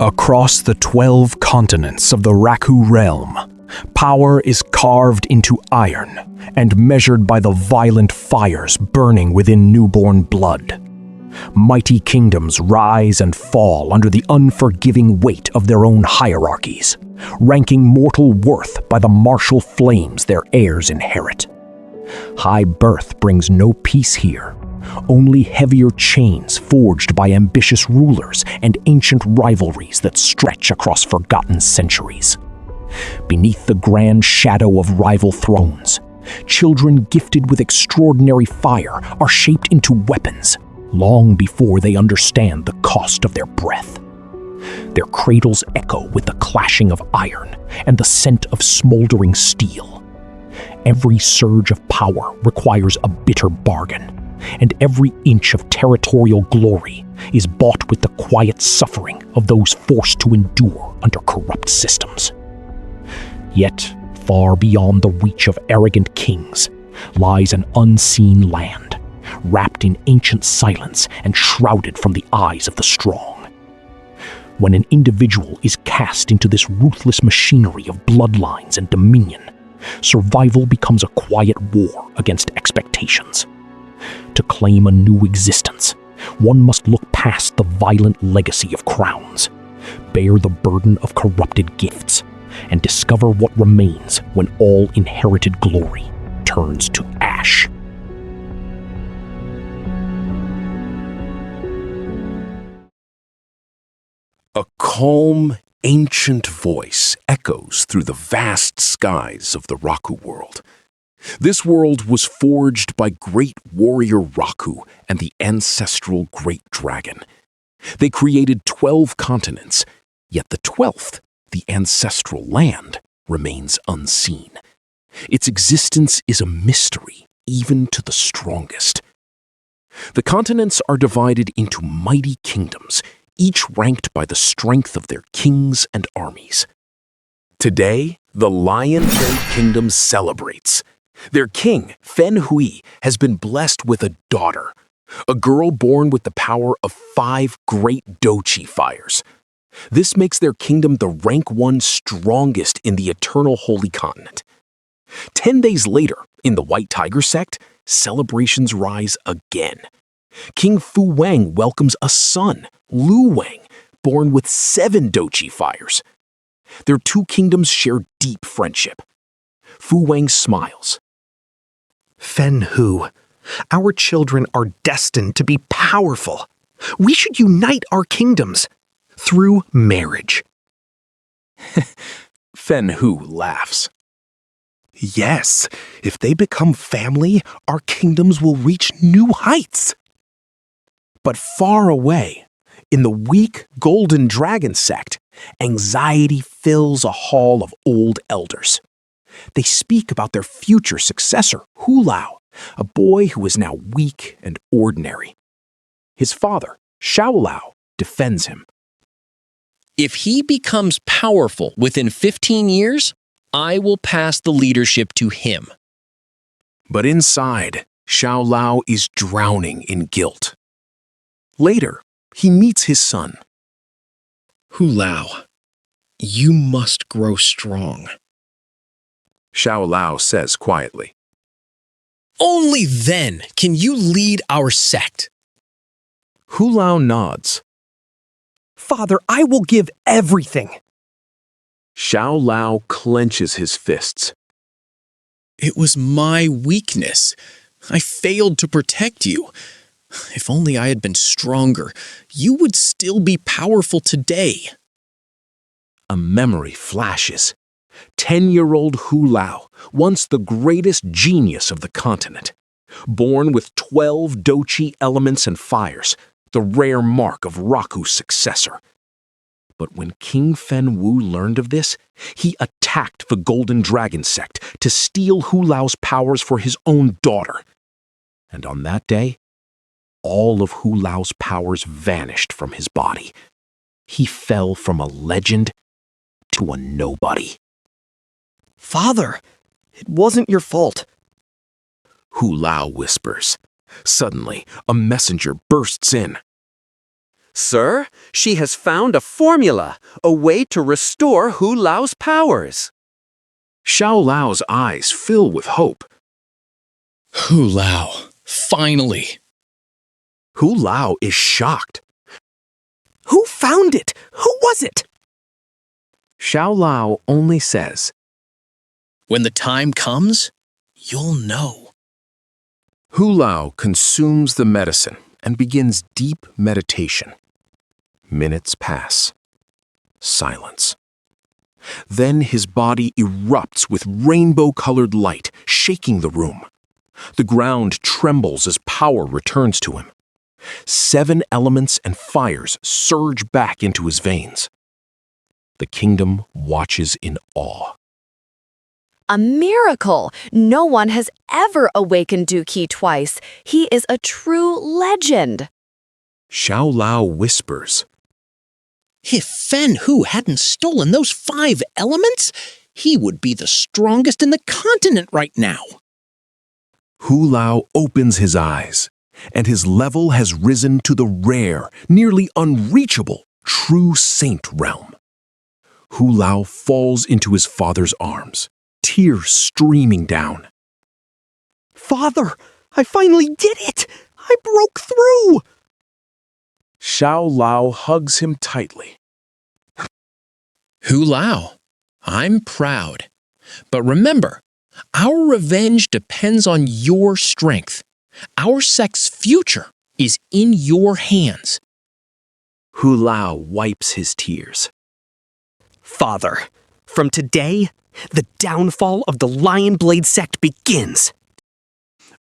Across the 12 continents of the Raku realm, power is carved into iron and measured by the violent fires burning within newborn blood. Mighty kingdoms rise and fall under the unforgiving weight of their own hierarchies, ranking mortal worth by the martial flames their heirs inherit. High birth brings no peace here, only heavier chains forged by ambitious rulers and ancient rivalries that stretch across forgotten centuries. Beneath the grand shadow of rival thrones, children gifted with extraordinary fire are shaped into weapons long before they understand the cost of their breath. Their cradles echo with the clashing of iron and the scent of smoldering steel. Every surge of power requires a bitter bargain, and every inch of territorial glory is bought with the quiet suffering of those forced to endure under corrupt systems. Yet, far beyond the reach of arrogant kings lies an unseen land, wrapped in ancient silence and shrouded from the eyes of the strong. When an individual is cast into this ruthless machinery of bloodlines and dominion, survival becomes a quiet war against expectations. To claim a new existence, one must look past the violent legacy of crowns, bear the burden of corrupted gifts, and discover what remains when all inherited glory turns to ash. A calm, ancient voice echoes through the vast skies of the Raku world. This world was forged by Great Warrior Raku and the Ancestral Great Dragon. They created 12 continents, yet the 12th, the ancestral land, remains unseen. Its existence is a mystery, even to the strongest. The continents are divided into mighty kingdoms, each ranked by the strength of their kings and armies. Today, the Lion Blade Kingdom celebrates. Their king, Fen Hui, has been blessed with a daughter, a girl born with the power of 5 great Dochi fires. This makes their kingdom the rank 1 strongest in the Eternal Holy Continent. 10 days later, in the White Tiger sect, celebrations rise again. King Fu Wang welcomes a son, Lu Wang, born with 7 Dochi fires. Their 2 kingdoms share deep friendship. Fu Wang smiles. Fen Hu, our children are destined to be powerful. We should unite our kingdoms through marriage. Fen Hu laughs. Yes, if they become family, our kingdoms will reach new heights. But far away, in the weak Golden Dragon sect, anxiety fills a hall of old elders. They speak about their future successor, Hu Lao, a boy who is now weak and ordinary. His father, Xiao Lao, defends him. If he becomes powerful within 15 years, I will pass the leadership to him. But inside, Xiao Lao is drowning in guilt. Later, he meets his son. Hu Lao, you must grow strong. Xiao Lao says quietly. Only then can you lead our sect. Hu Lao nods. Father, I will give everything. Xiao Lao clenches his fists. It was my weakness. I failed to protect you. If only I had been stronger, you would still be powerful today. A memory flashes. 10-year-old Hu Lao, once the greatest genius of the continent. Born with 12 Dochi elements and fires, the rare mark of Raku's successor. But when King Fen Wu learned of this, he attacked the Golden Dragon sect to steal Hu Lao's powers for his own daughter. And on that day, all of Hu Lao's powers vanished from his body. He fell from a legend to a nobody. Father, it wasn't your fault. Hu Lao whispers. Suddenly, a messenger bursts in. Sir, she has found a formula, a way to restore Hu Lao's powers. Xiao Lao's eyes fill with hope. Hu Lao, finally. Hu Lao is shocked. Who found it? Who was it? Xiao Lao only says, When the time comes, you'll know. Hu Lao consumes the medicine and begins deep meditation. Minutes pass. Silence. Then his body erupts with rainbow-colored light, shaking the room. The ground trembles as power returns to him. 7 elements and fires surge back into his veins. The kingdom watches in awe. A miracle! No one has ever awakened Du Qi twice. He is a true legend. Xiao Lao whispers, If Fen Hu hadn't stolen those 5 elements, he would be the strongest in the continent right now. Hu Lao opens his eyes, and his level has risen to the rare, nearly unreachable, true saint realm. Hu Lao falls into his father's arms, tears streaming down. Father, I finally did it! I broke through! Xiao Lao hugs him tightly. Hu Lao, I'm proud. But remember, our revenge depends on your strength. Our sect's future is in your hands. Hu Lao wipes his tears. Father, from today, the downfall of the Lion Blade sect begins.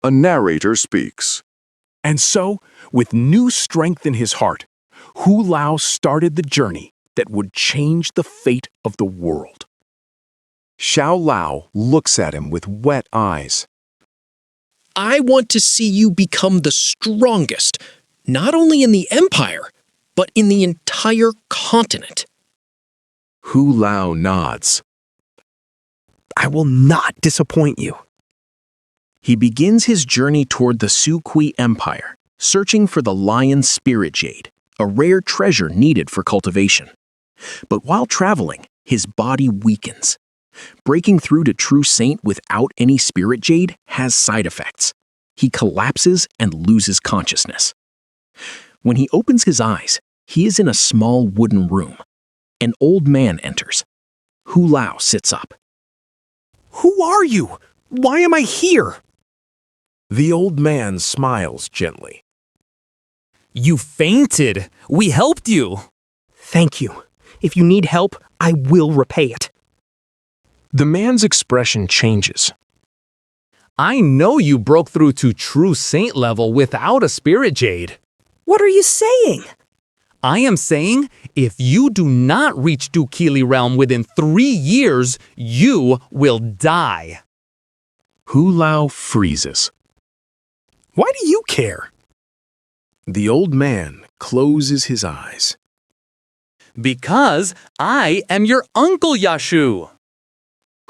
A narrator speaks. And so, with new strength in his heart, Hu Lao started the journey that would change the fate of the world. Xiao Lao looks at him with wet eyes. I want to see you become the strongest, not only in the empire, but in the entire continent. Hu Lao nods. I will not disappoint you. He begins his journey toward the Su Kui Empire, searching for the Lion Spirit Jade, a rare treasure needed for cultivation. But while traveling, his body weakens. Breaking through to True Saint without any Spirit Jade has side effects. He collapses and loses consciousness. When he opens his eyes, he is in a small wooden room. An old man enters. Hu Lao sits up. Who are you? Why am I here? The old man smiles gently. You fainted. We helped you. Thank you. If you need help, I will repay it. The man's expression changes. I know you broke through to true saint level without a spirit jade. What are you saying? I am saying, if you do not reach Dukili realm within 3 years, you will die. Hu Lao freezes. Why do you care? The old man closes his eyes. Because I am your uncle, Yashu.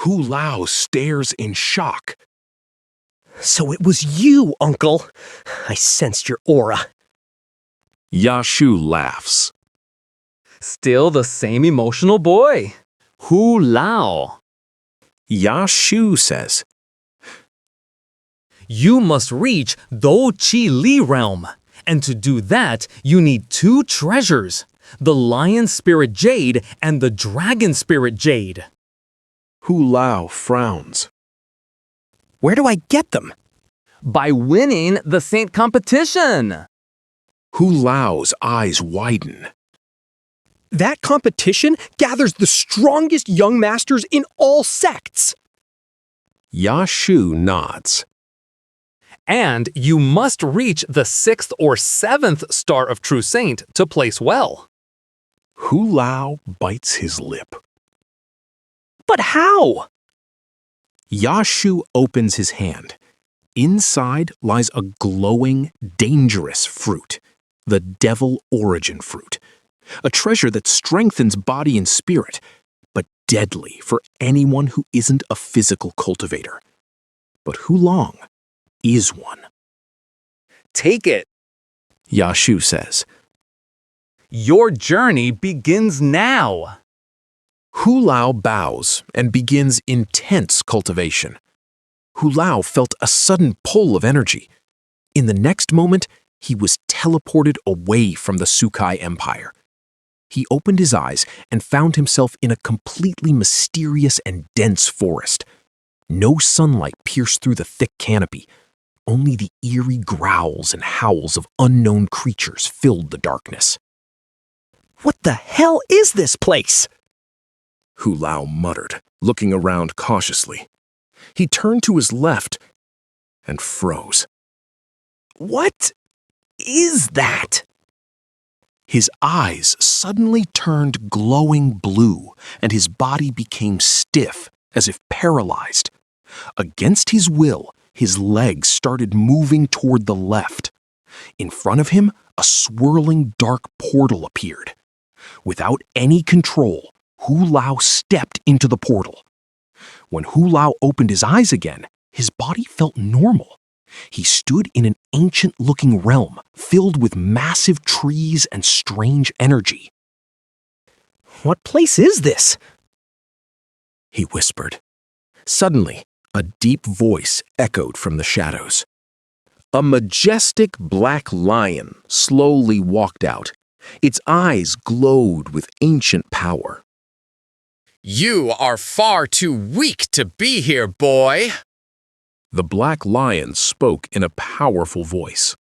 Hu Lao stares in shock. So it was you, Uncle. I sensed your aura. Yashu laughs. Still the same emotional boy. Hu Lao. Yashu says, You must reach Do Chi Li realm. And to do that, you need 2 treasures. The Lion Spirit Jade and the Dragon Spirit Jade. Hu Lao frowns. Where do I get them? By winning the Saint competition. Hu Lao's eyes widen. That competition gathers the strongest young masters in all sects. Yashu nods. And you must reach the 6th or 7th star of True Saint to place well. Hu Lao bites his lip. But how? Yashu opens his hand. Inside lies a glowing, dangerous fruit, the Devil Origin fruit, a treasure that strengthens body and spirit, but deadly for anyone who isn't a physical cultivator. But Hu Long is one. Take it. Yashu says. Your journey begins now. Hu Lao bows and begins intense cultivation. Hu Lao felt a sudden pull of energy. In the next moment, he was teleported away from the Sukai Empire. He opened his eyes and found himself in a completely mysterious and dense forest. No sunlight pierced through the thick canopy. Only the eerie growls and howls of unknown creatures filled the darkness. What the hell is this place? Hu Lao muttered, looking around cautiously. He turned to his left and froze. What is that? His eyes suddenly turned glowing blue, and his body became stiff, as if paralyzed. Against his will, his legs started moving toward the left. In front of him, a swirling dark portal appeared. Without any control, Hu Lao stepped into the portal. When Hu Lao opened his eyes again, his body felt normal. He stood in an ancient-looking realm filled with massive trees and strange energy. What place is this? He whispered. Suddenly, a deep voice echoed from the shadows. A majestic black lion slowly walked out. Its eyes glowed with ancient power. You are far too weak to be here, boy. The black lion spoke in a powerful voice.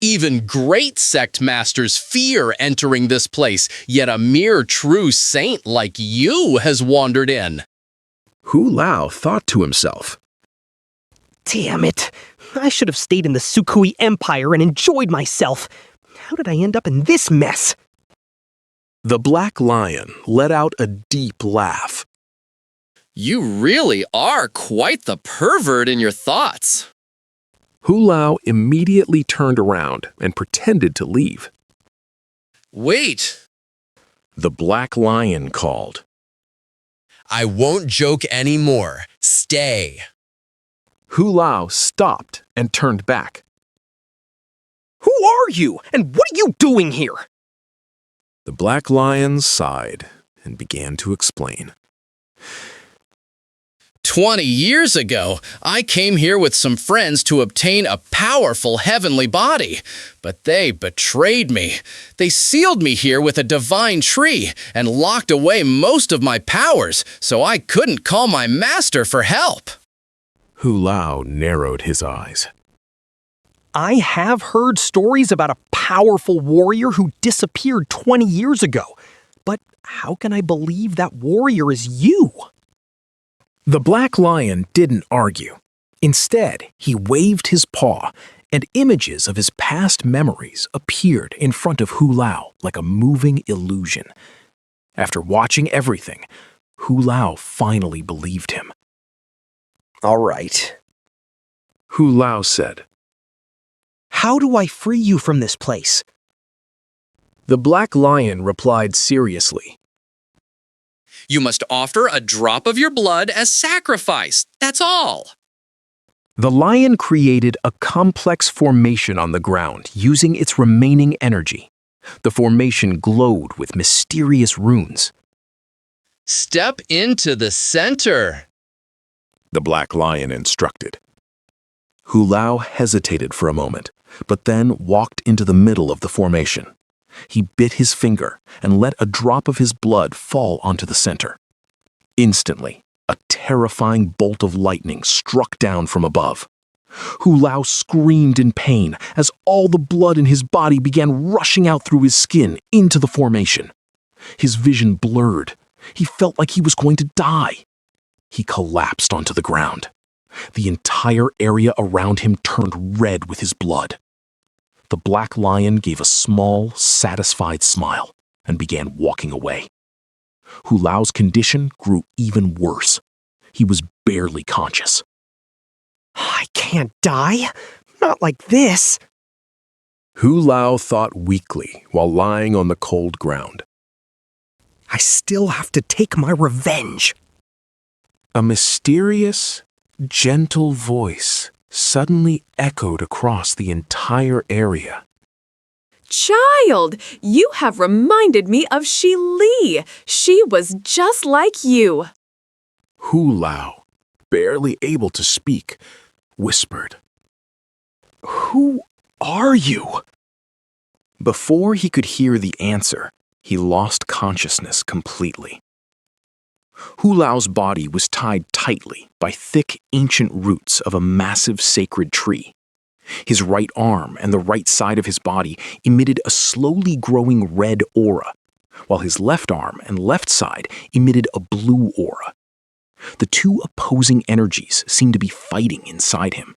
Even great sect masters fear entering this place, yet a mere true saint like you has wandered in. Hu Lao thought to himself. Damn it. I should have stayed in the Sukui Empire and enjoyed myself. How did I end up in this mess? The black lion let out a deep laugh. You really are quite the pervert in your thoughts. Hu Lao immediately turned around and pretended to leave. Wait. The black lion called. I won't joke anymore. Stay. Hu Lao stopped and turned back. Who are you, and what are you doing here? The black lion sighed and began to explain. 20 years ago, I came here with some friends to obtain a powerful heavenly body, but they betrayed me. They sealed me here with a divine tree and locked away most of my powers, so I couldn't call my master for help. Hu Lao narrowed his eyes. I have heard stories about a powerful warrior who disappeared 20 years ago, but how can I believe that warrior is you? The black lion didn't argue. Instead, he waved his paw, and images of his past memories appeared in front of Hu Lao like a moving illusion. After watching everything, Hu Lao finally believed him. All right. Hu Lao said. How do I free you from this place? The black lion replied seriously. You must offer a drop of your blood as sacrifice. That's all. The lion created a complex formation on the ground using its remaining energy. The formation glowed with mysterious runes. Step into the center. The black lion instructed. Hu Lao hesitated for a moment, but then walked into the middle of the formation. He bit his finger and let a drop of his blood fall onto the center. Instantly, a terrifying bolt of lightning struck down from above. Hu Lao screamed in pain as all the blood in his body began rushing out through his skin into the formation. His vision blurred. He felt like he was going to die. He collapsed onto the ground. The entire area around him turned red with his blood. The black lion gave a small, satisfied smile and began walking away. Hu Lao's condition grew even worse. He was barely conscious. I can't die. Not like this. Hu Lao thought weakly while lying on the cold ground. I still have to take my revenge. A mysterious, gentle voice suddenly echoed across the entire area. Child, you have reminded me of Shi Li. She was just like you. Hu Lao, barely able to speak, whispered, Who are you? Before he could hear the answer, he lost consciousness completely. Hu Lao's body was tied tightly by thick ancient roots of a massive sacred tree. His right arm and the right side of his body emitted a slowly growing red aura, while his left arm and left side emitted a blue aura. The two opposing energies seemed to be fighting inside him.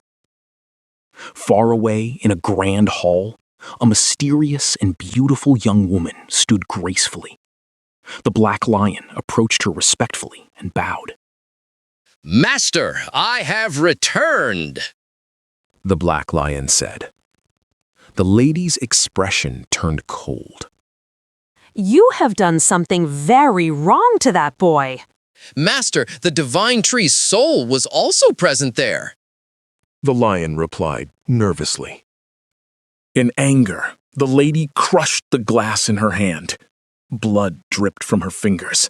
Far away in a grand hall, a mysterious and beautiful young woman stood gracefully. The Black Lion approached her respectfully and bowed. Master, I have returned, the Black Lion said. The lady's expression turned cold. You have done something very wrong to that boy. Master, the divine tree's soul was also present there. The lion replied nervously. In anger, the lady crushed the glass in her hand. Blood dripped from her fingers.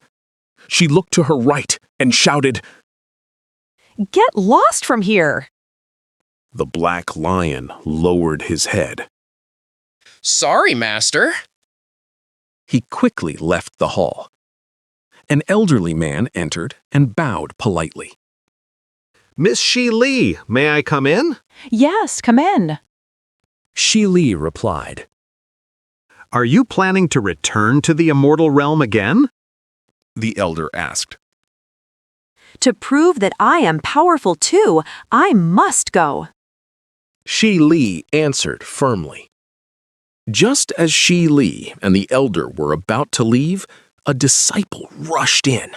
She looked to her right and shouted, Get lost from here! The Black Lion lowered his head. Sorry, Master. He quickly left the hall. An elderly man entered and bowed politely. Miss Shi Li, may I come in? Yes, come in. Shi Li replied. Are you planning to return to the Immortal Realm again? The elder asked. To prove that I am powerful too, I must go. Shi Li answered firmly. Just as Shi Li and the elder were about to leave, a disciple rushed in.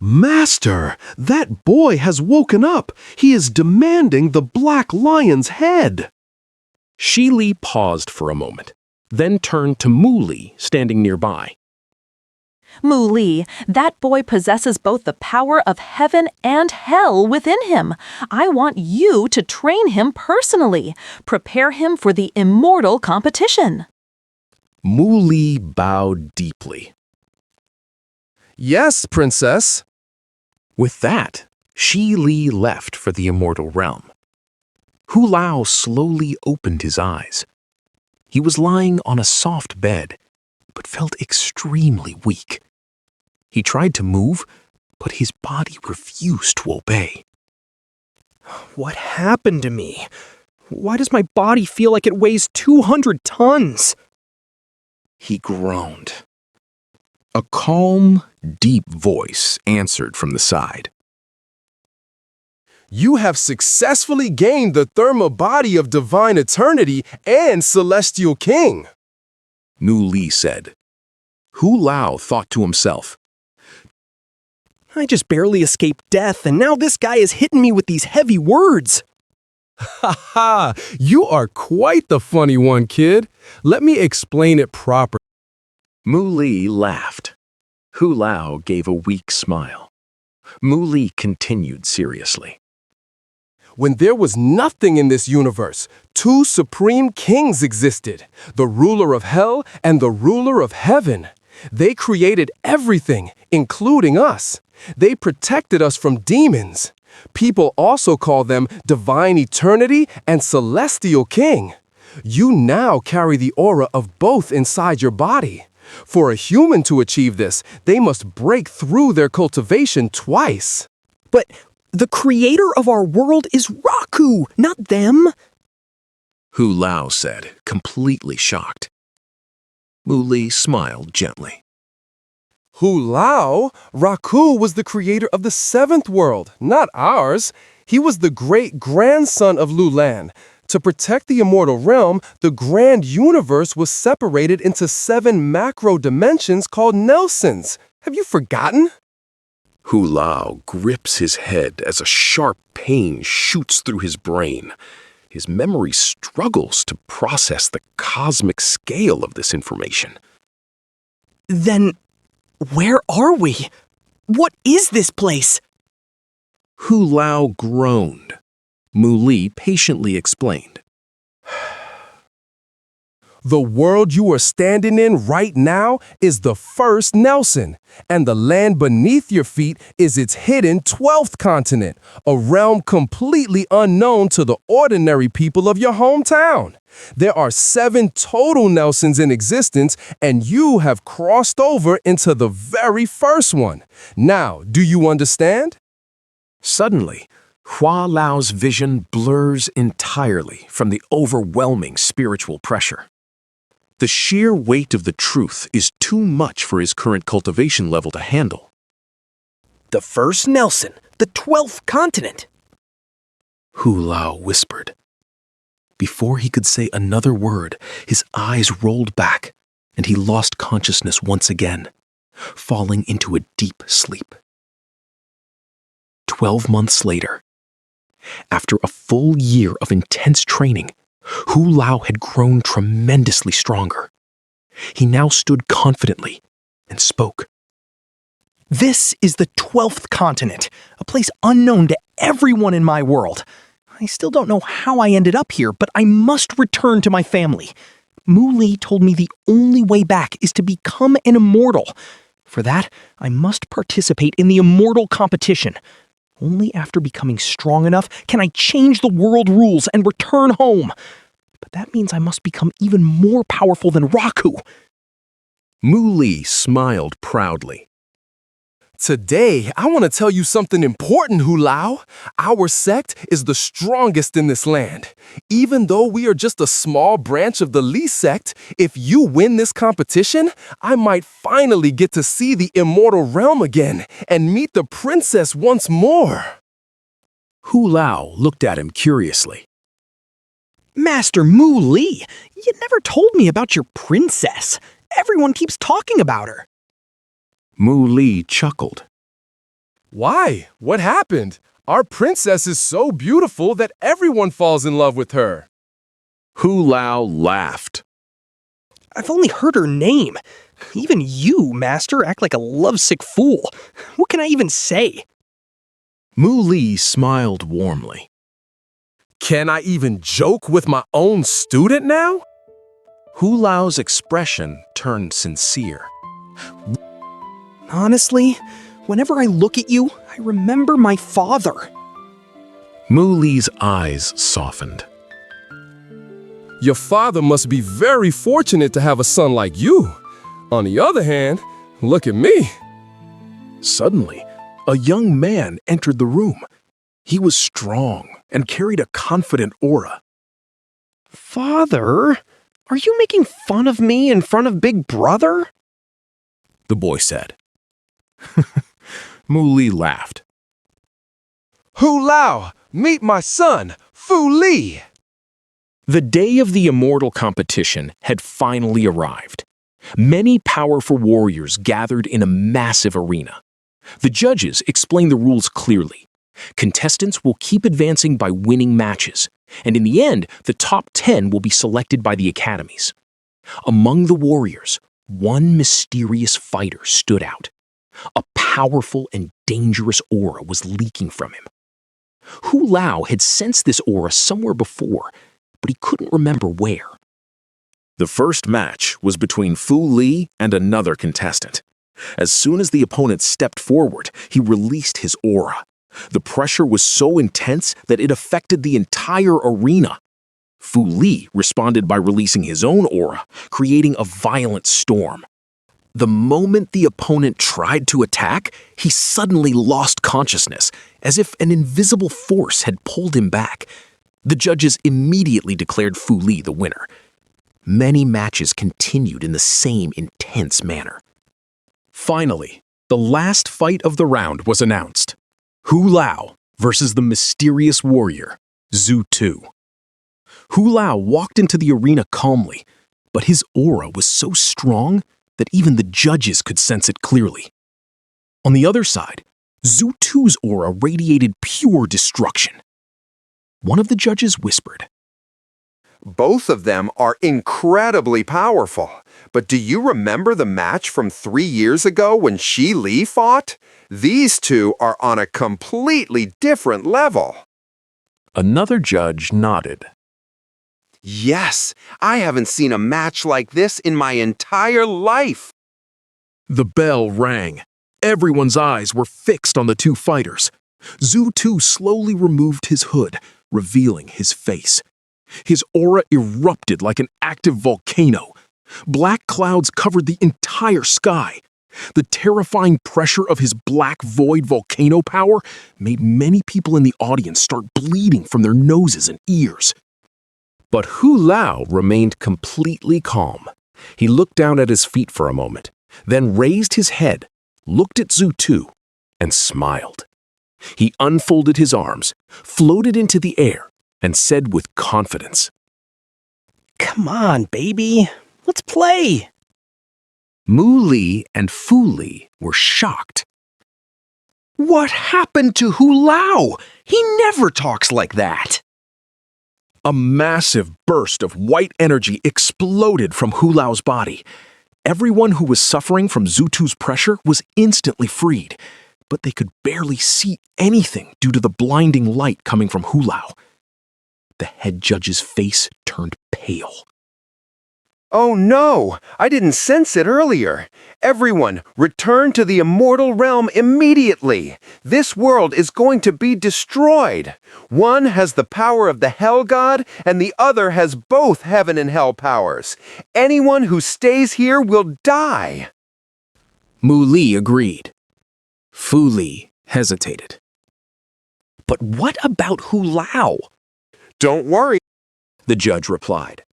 Master, that boy has woken up. He is demanding the Black Lion's head. Shi Li paused for a moment, then turned to Mu Li standing nearby. Mu Li, that boy possesses both the power of heaven and hell within him. I want you to train him personally. Prepare him for the immortal competition. Mu Li bowed deeply. Yes, princess. With that, Shi Li left for the Immortal Realm. Hu Lao slowly opened his eyes. He was lying on a soft bed, but felt extremely weak. He tried to move, but his body refused to obey. What happened to me? Why does my body feel like it weighs 200 tons? He groaned. A calm, deep voice answered from the side. You have successfully gained the thermal body of divine eternity and celestial king, Nu Li said. Hu Lao thought to himself, I just barely escaped death, and now this guy is hitting me with these heavy words. Ha ha! You are quite the funny one, kid. Let me explain it properly. Mu Li laughed. Hu Lao gave a weak smile. Mu Li continued seriously. When there was nothing in this universe, two supreme kings existed, the ruler of hell and the ruler of heaven. They created everything, including us. They protected us from demons. People also call them divine eternity and celestial king. You now carry the aura of both inside your body. For a human to achieve this, they must break through their cultivation twice. But the creator of our world is Raku, not them. Hu Lao said, completely shocked. Mu Li smiled gently. Hu Lao? Raku was the creator of the seventh world, not ours. He was the great-grandson of Lulan. To protect the immortal realm, the grand universe was separated into 7 macro dimensions called Nelsons. Have you forgotten? Hu Lao grips his head as a sharp pain shoots through his brain. His memory struggles to process the cosmic scale of this information. Then, where are we? What is this place? Hu Lao groaned. Mu Li patiently explained. The world you are standing in right now is the first Nelson, and the land beneath your feet is its hidden 12th continent, a realm completely unknown to the ordinary people of your hometown. There are 7 total Nelsons in existence, and you have crossed over into the very first one. Now, do you understand? Suddenly, Hu Lao's vision blurs entirely from the overwhelming spiritual pressure. The sheer weight of the truth is too much for his current cultivation level to handle. The first Nelson, the 12th continent. Hu Lao whispered. Before he could say another word, his eyes rolled back, and he lost consciousness once again, falling into a deep sleep. 12 months later, after a full year of intense training, Hu Lao had grown tremendously stronger. He now stood confidently and spoke. This is the 12th continent, a place unknown to everyone in my world. I still don't know how I ended up here, but I must return to my family. Mu Li told me the only way back is to become an immortal. For that, I must participate in the Immortal competition. Only after becoming strong enough can I change the world rules and return home. But that means I must become even more powerful than Raku. Mu Li smiled proudly. Today, I want to tell you something important, Hu Lao. Our sect is the strongest in this land. Even though we are just a small branch of the Li sect, if you win this competition, I might finally get to see the Immortal realm again and meet the princess once more. Hu Lao looked at him curiously. Master Mu Li, you never told me about your princess. Everyone keeps talking about her. Mu Li chuckled. Why? What happened? Our princess is so beautiful that everyone falls in love with her. Hu Lao laughed. I've only heard her name. Even you, Master, act like a lovesick fool. What can I even say? Mu Li smiled warmly. Can I even joke with my own student now? Hu Lao's expression turned sincere. Honestly, whenever I look at you, I remember my father. Mu Li's eyes softened. Your father must be very fortunate to have a son like you. On the other hand, look at me. Suddenly, a young man entered the room. He was strong and carried a confident aura. Father, are you making fun of me in front of Big Brother? The boy said. Mu Li laughed. Hu Lao, meet my son, Fu Li. The day of the Immortal competition had finally arrived. Many powerful warriors gathered in a massive arena. The judges explained the rules clearly. Contestants will keep advancing by winning matches, and in the end, the top 10 will be selected by the academies. Among the warriors, one mysterious fighter stood out. A powerful and dangerous aura was leaking from him. Hu Lao had sensed this aura somewhere before, but he couldn't remember where. The first match was between Fu Li and another contestant. As soon as the opponent stepped forward, he released his aura. The pressure was so intense that it affected the entire arena. Fu Li responded by releasing his own aura, creating a violent storm. The moment the opponent tried to attack, he suddenly lost consciousness, as if an invisible force had pulled him back. The judges immediately declared Fu Li the winner. Many matches continued in the same intense manner. Finally, the last fight of the round was announced. Hu Lao versus the mysterious warrior, Zhu Tu. Hu Lao walked into the arena calmly, but his aura was so strong that even the judges could sense it clearly. On the other side, Zhu Tu's aura radiated pure destruction. One of the judges whispered, Both of them are incredibly powerful. But do you remember the match from 3 years ago when Xi Li fought? These two are on a completely different level. Another judge nodded. Yes, I haven't seen a match like this in my entire life. The bell rang. Everyone's eyes were fixed on the two fighters. Zhu slowly removed his hood, revealing his face. His aura erupted like an active volcano. Black clouds covered the entire sky. The terrifying pressure of his black void volcano power made many people in the audience start bleeding from their noses and ears. But Hu Lao remained completely calm. He looked down at his feet for a moment, then raised his head, looked at Zhu, and smiled. He unfolded his arms, floated into the air, and said with confidence, Come on, baby. Let's play. Mu Li and Fu Li were shocked. What happened to Hu Lao? He never talks like that. A massive burst of white energy exploded from Hu Lao's body. Everyone who was suffering from Zhu's pressure was instantly freed, but they could barely see anything due to the blinding light coming from Hu Lao. The head judge's face turned pale. Oh no, I didn't sense it earlier. Everyone, return to the immortal realm immediately. This world is going to be destroyed. One has the power of the hell god, and the other has both heaven and hell powers. Anyone who stays here will die. Mu Li agreed. Fu Li hesitated. But what about Hu Lao? Don't worry, the judge replied.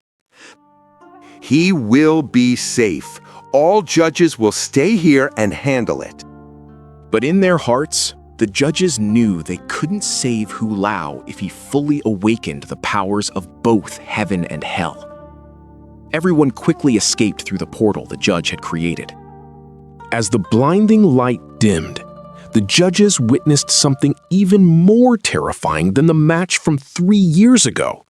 He will be safe. All judges will stay here and handle it. But in their hearts, the judges knew they couldn't save Hu Lao if he fully awakened the powers of both heaven and hell. Everyone quickly escaped through the portal the judge had created. As the blinding light dimmed, the judges witnessed something even more terrifying than the match from 3 years ago.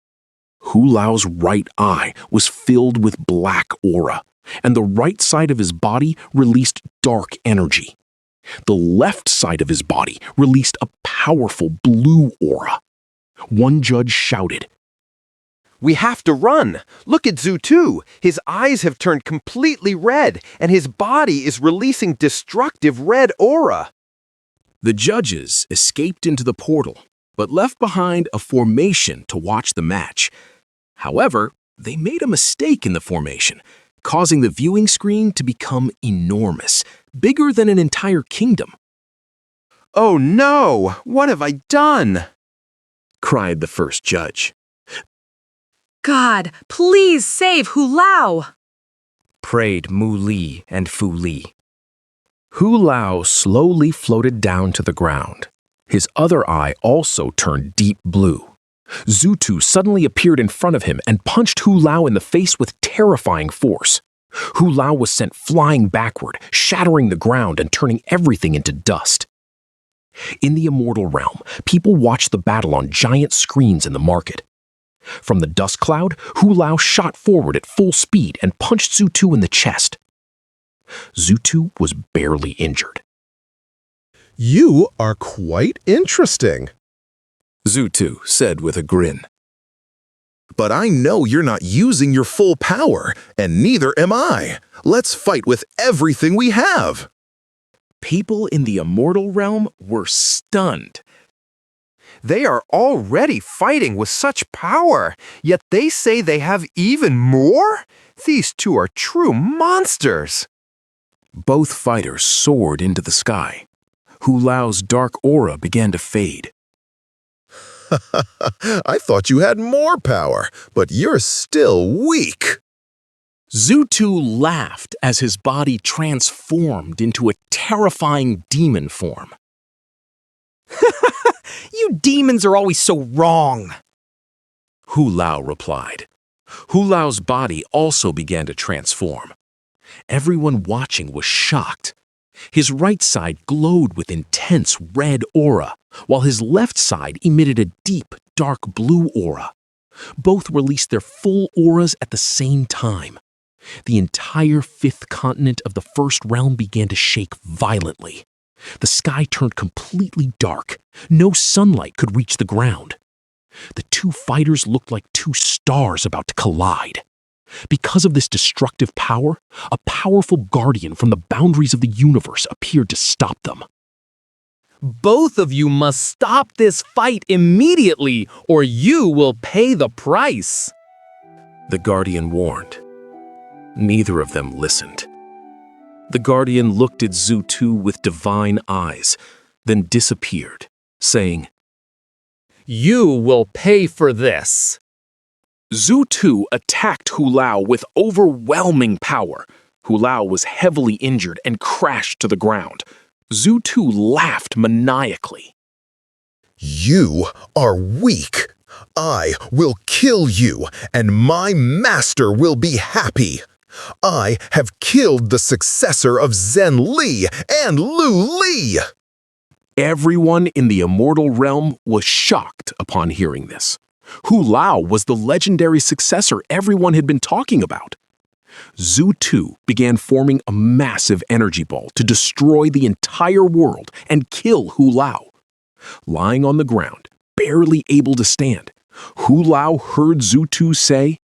Hu Lao's right eye was filled with black aura, and the right side of his body released dark energy. The left side of his body released a powerful blue aura. One judge shouted, We have to run. Look at Zhu. His eyes have turned completely red, and his body is releasing destructive red aura. The judges escaped into the portal, but left behind a formation to watch the match. However, they made a mistake in the formation, causing the viewing screen to become enormous, bigger than an entire kingdom. Oh no! What have I done? Cried the first judge. God, please save Hu Lao! Prayed Mu Li and Fu Li. Hu Lao slowly floated down to the ground. His other eye also turned deep blue. Zhu suddenly appeared in front of him and punched Hu Lao in the face with terrifying force. Hu Lao was sent flying backward, shattering the ground and turning everything into dust. In the immortal realm, people watched the battle on giant screens in the market. From the dust cloud, Hu Lao shot forward at full speed and punched Zhu in the chest. Zhu was barely injured. You are quite interesting, Zhu said with a grin. But I know you're not using your full power, and neither am I. Let's fight with everything we have. People in the immortal realm were stunned. They are already fighting with such power, yet they say they have even more? These two are true monsters. Both fighters soared into the sky. Hu Lao's dark aura began to fade. I thought you had more power, but you're still weak. Zhu laughed as his body transformed into a terrifying demon form. You demons are always so wrong, Hu Lao replied. Hu Lao's body also began to transform. Everyone watching was shocked. His right side glowed with intense red aura, while his left side emitted a deep, dark blue aura. Both released their full auras at the same time. The entire fifth continent of the first realm began to shake violently. The sky turned completely dark. No sunlight could reach the ground. The two fighters looked like two stars about to collide. Because of this destructive power, a powerful guardian from the boundaries of the universe appeared to stop them. Both of you must stop this fight immediately, or you will pay the price. The guardian warned. Neither of them listened. The guardian looked at Zhu with divine eyes, then disappeared, saying, You will pay for this. Zhu attacked Hu Lao with overwhelming power. Hu Lao was heavily injured and crashed to the ground. Zhu laughed maniacally. You are weak. I will kill you, and my master will be happy. I have killed the successor of Zhen Li and Lu Li. Everyone in the Immortal realm was shocked upon hearing this. Hu Lao was the legendary successor everyone had been talking about. Zhu began forming a massive energy ball to destroy the entire world and kill Hu Lao. Lying on the ground, barely able to stand, Hu Lao heard Zhu say,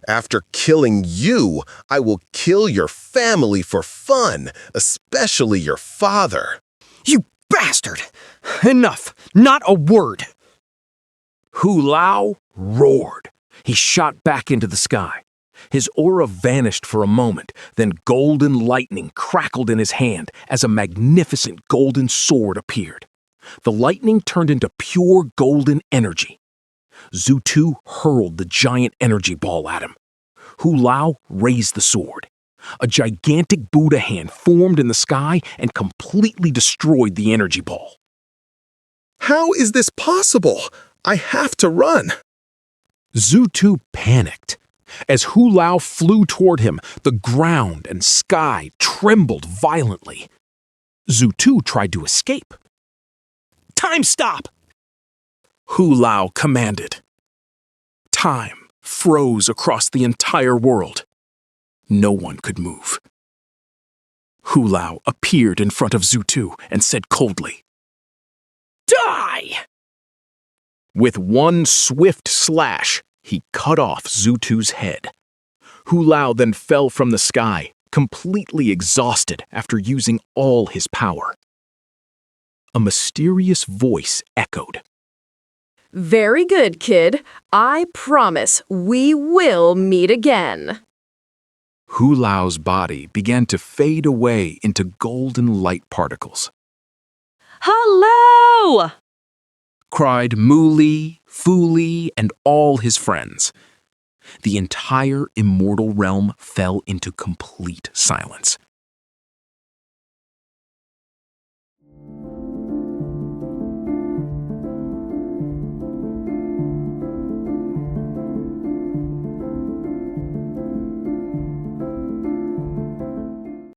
After killing you, I will kill your family for fun, especially your father. You bastard! Enough! Not a word! Hu Lao roared. He shot back into the sky. His aura vanished for a moment, then golden lightning crackled in his hand as a magnificent golden sword appeared. The lightning turned into pure golden energy. Zhu hurled the giant energy ball at him. Hu Lao raised the sword. A gigantic Buddha hand formed in the sky and completely destroyed the energy ball. How is this possible? I have to run. Zhu panicked. As Hu Lao flew toward him, the ground and sky trembled violently. Zhu tried to escape. Time stop! Hu Lao commanded. Time froze across the entire world. No one could move. Hu Lao appeared in front of Zhu and said coldly, Die! With one swift slash, he cut off Zhu's head. Hu Lao then fell from the sky, completely exhausted after using all his power. A mysterious voice echoed. Very good, kid. I promise we will meet again. Hu Lao's body began to fade away into golden light particles. Hello! Cried Mu Li, Fu Li, and all his friends. The entire Immortal realm fell into complete silence.